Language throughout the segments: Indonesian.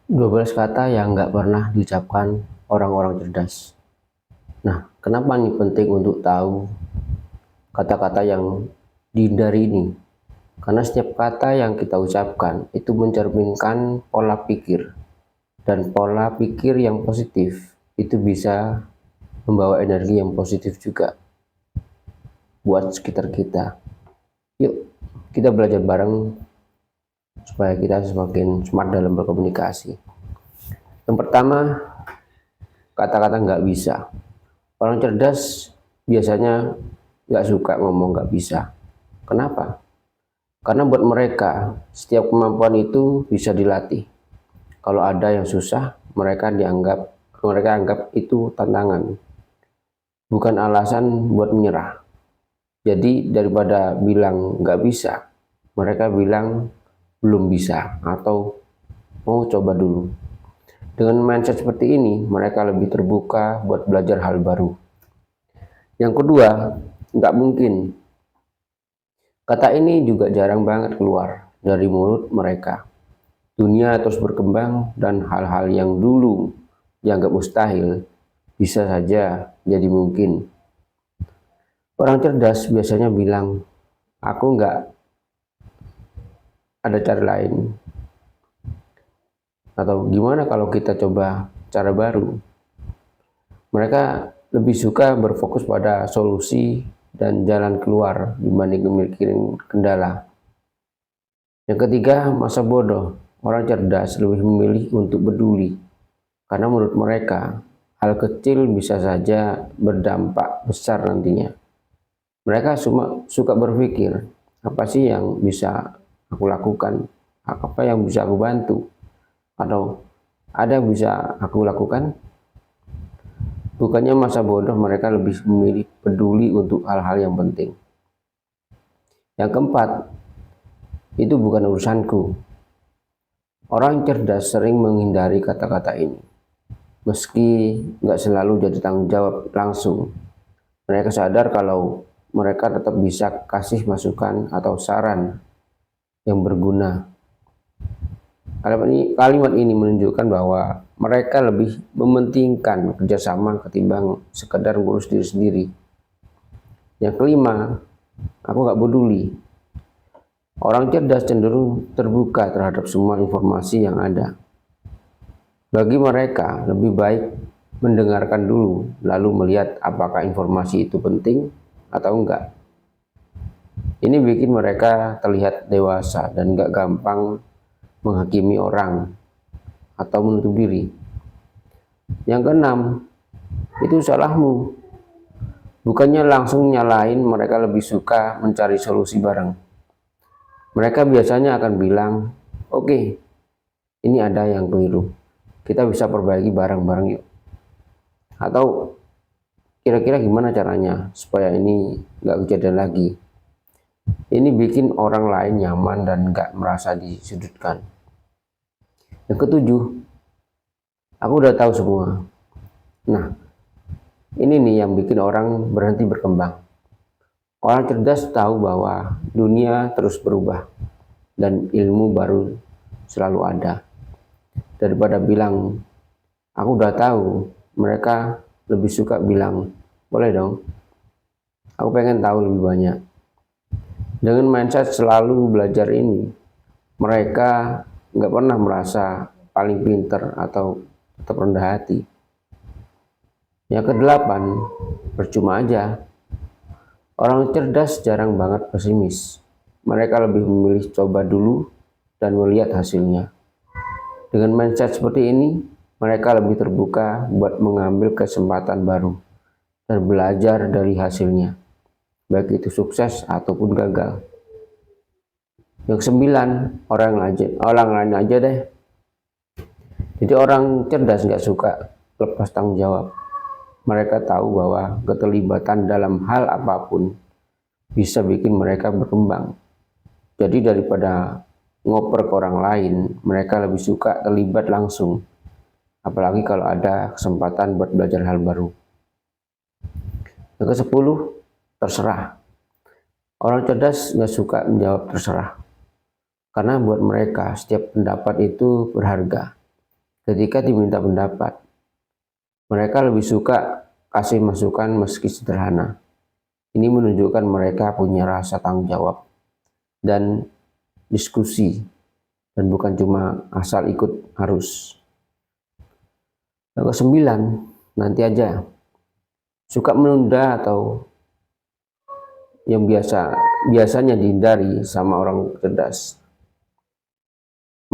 12 kata yang nggak pernah diucapkan orang-orang cerdas. Nah, kenapa nih penting untuk tahu kata-kata yang dihindari ini? Karena setiap kata yang kita ucapkan itu mencerminkan pola pikir, dan pola pikir yang positif itu bisa membawa energi yang positif juga buat sekitar kita. Yuk, kita belajar bareng supaya kita semakin smart dalam berkomunikasi. Yang pertama, kata-kata nggak bisa. Orang cerdas biasanya nggak suka ngomong nggak bisa. Kenapa? Karena buat mereka, setiap kemampuan itu bisa dilatih. Kalau ada yang susah, mereka anggap itu tantangan, bukan alasan buat menyerah. Jadi daripada bilang nggak bisa, mereka bilang belum bisa atau mau coba dulu. Dengan mindset seperti ini, mereka lebih terbuka buat belajar hal baru. Yang kedua, nggak mungkin. Kata ini juga jarang banget keluar dari mulut mereka. Dunia terus berkembang dan hal-hal yang dulu dianggap mustahil bisa saja jadi mungkin. Orang cerdas biasanya bilang, aku nggak ada cara lain. Atau gimana kalau kita coba cara baru? Mereka lebih suka berfokus pada solusi dan jalan keluar dibanding memikirin kendala. Yang ketiga, masa bodoh. Orang cerdas lebih memilih untuk peduli, karena menurut mereka, hal kecil bisa saja berdampak besar nantinya. Mereka suka berpikir, apa sih yang bisa aku lakukan? Apa yang bisa aku bantu? Atau ada yang bisa aku lakukan? Bukannya masa bodoh, mereka lebih memilih peduli untuk hal-hal yang penting. Yang keempat, itu bukan urusanku. Orang cerdas sering menghindari kata-kata ini, meski nggak selalu jadi tanggung jawab langsung. Mereka sadar kalau mereka tetap bisa kasih masukan atau saran yang berguna. Kalimat ini menunjukkan bahwa mereka lebih mementingkan kerjasama ketimbang sekedar ngurus diri sendiri. Yang kelima, aku nggak peduli. Orang cerdas cenderung terbuka terhadap semua informasi yang ada. Bagi mereka, lebih baik mendengarkan dulu, lalu melihat apakah informasi itu penting atau enggak. Ini bikin mereka terlihat dewasa dan enggak gampang menghakimi orang atau menutup diri. Yang keenam, itu salahmu. Bukannya langsung nyalain, mereka lebih suka mencari solusi bareng. Mereka biasanya akan bilang, oke, ini ada yang keliru. Kita bisa perbaiki bareng-bareng yuk. Atau kira-kira gimana caranya supaya ini nggak kejadian lagi. Ini bikin orang lain nyaman dan nggak merasa disudutkan. Yang ketujuh, aku udah tahu semua. Nah, ini nih yang bikin orang berhenti berkembang. Orang cerdas tahu bahwa dunia terus berubah dan ilmu baru selalu ada. Daripada bilang, aku udah tahu, mereka lebih suka bilang, boleh dong, aku pengen tahu lebih banyak. Dengan mindset selalu belajar ini, mereka nggak pernah merasa paling pinter atau tetap rendah hati. Yang kedelapan, percuma aja. Orang cerdas jarang banget pesimis. Mereka lebih memilih coba dulu dan melihat hasilnya. Dengan mindset seperti ini, mereka lebih terbuka buat mengambil kesempatan baru dan belajar dari hasilnya, baik itu sukses ataupun gagal. Yang kesembilan, orang lain aja deh. Jadi orang cerdas nggak suka lepas tanggung jawab. Mereka tahu bahwa keterlibatan dalam hal apapun bisa bikin mereka berkembang. Jadi daripada ngoper ke orang lain, mereka lebih suka terlibat langsung. Apalagi kalau ada kesempatan buat belajar hal baru. Yang ke-10, terserah. Orang cerdas nggak suka menjawab terserah. Karena buat mereka setiap pendapat itu berharga. ketika diminta pendapat. Mereka lebih suka kasih masukan meski sederhana. Ini menunjukkan mereka punya rasa tanggung jawab dan diskusi, dan bukan cuma asal ikut arus. Yang ke-9, nanti aja. Suka menunda atau yang biasanya dihindari sama orang cerdas.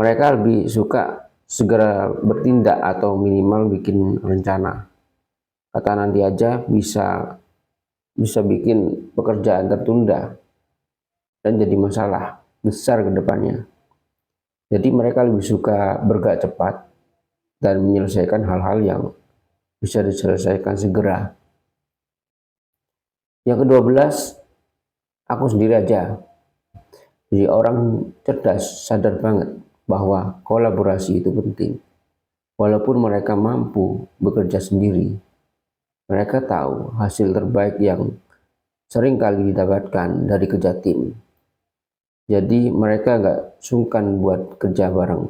Mereka lebih suka segera bertindak atau minimal bikin rencana. Kata nanti aja bisa bikin pekerjaan tertunda dan jadi masalah besar ke depannya. Jadi mereka lebih suka bergerak cepat dan menyelesaikan hal-hal yang bisa diselesaikan segera. Yang ke-12, aku sendiri aja. Jadi orang cerdas sadar banget bahwa kolaborasi itu penting. Walaupun mereka mampu bekerja sendiri, mereka tahu hasil terbaik yang sering kali didapatkan dari kerja tim. Jadi mereka nggak sungkan buat kerja bareng,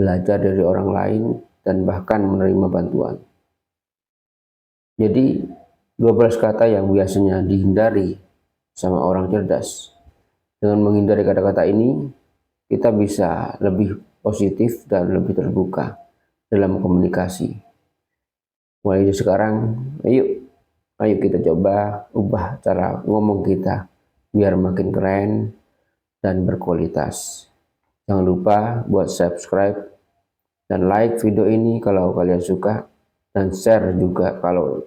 belajar dari orang lain, dan bahkan menerima bantuan. Jadi 12 kata yang biasanya dihindari sama orang cerdas. Dengan menghindari kata-kata ini, kita bisa lebih positif dan lebih terbuka dalam komunikasi. Mulai dari sekarang, ayo kita coba ubah cara ngomong kita biar makin keren dan berkualitas. Jangan lupa buat subscribe dan like video ini kalau kalian suka, dan share juga kalau